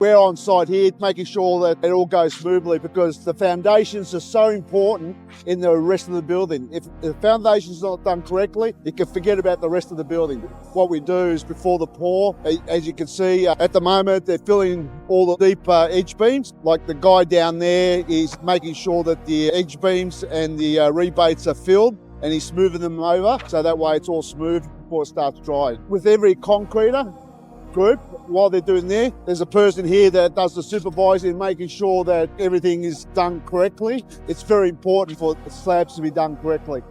We're on site here making sure that it all goes smoothly because the foundations are so important in the rest of the building. If the foundation's not done correctly, you can forget about the rest of the building. What we do is before the pour, as you can see, at the moment they're filling all the deep edge beams. Like the guy down there is making sure that the edge beams and the rebates are filled, and he's smoothing them over so that way it's all smooth before it starts drying. With every concreter group, while they're doing there's a person here that does the supervising, making sure that everything is done correctly. It's very important for the slabs to be done correctly.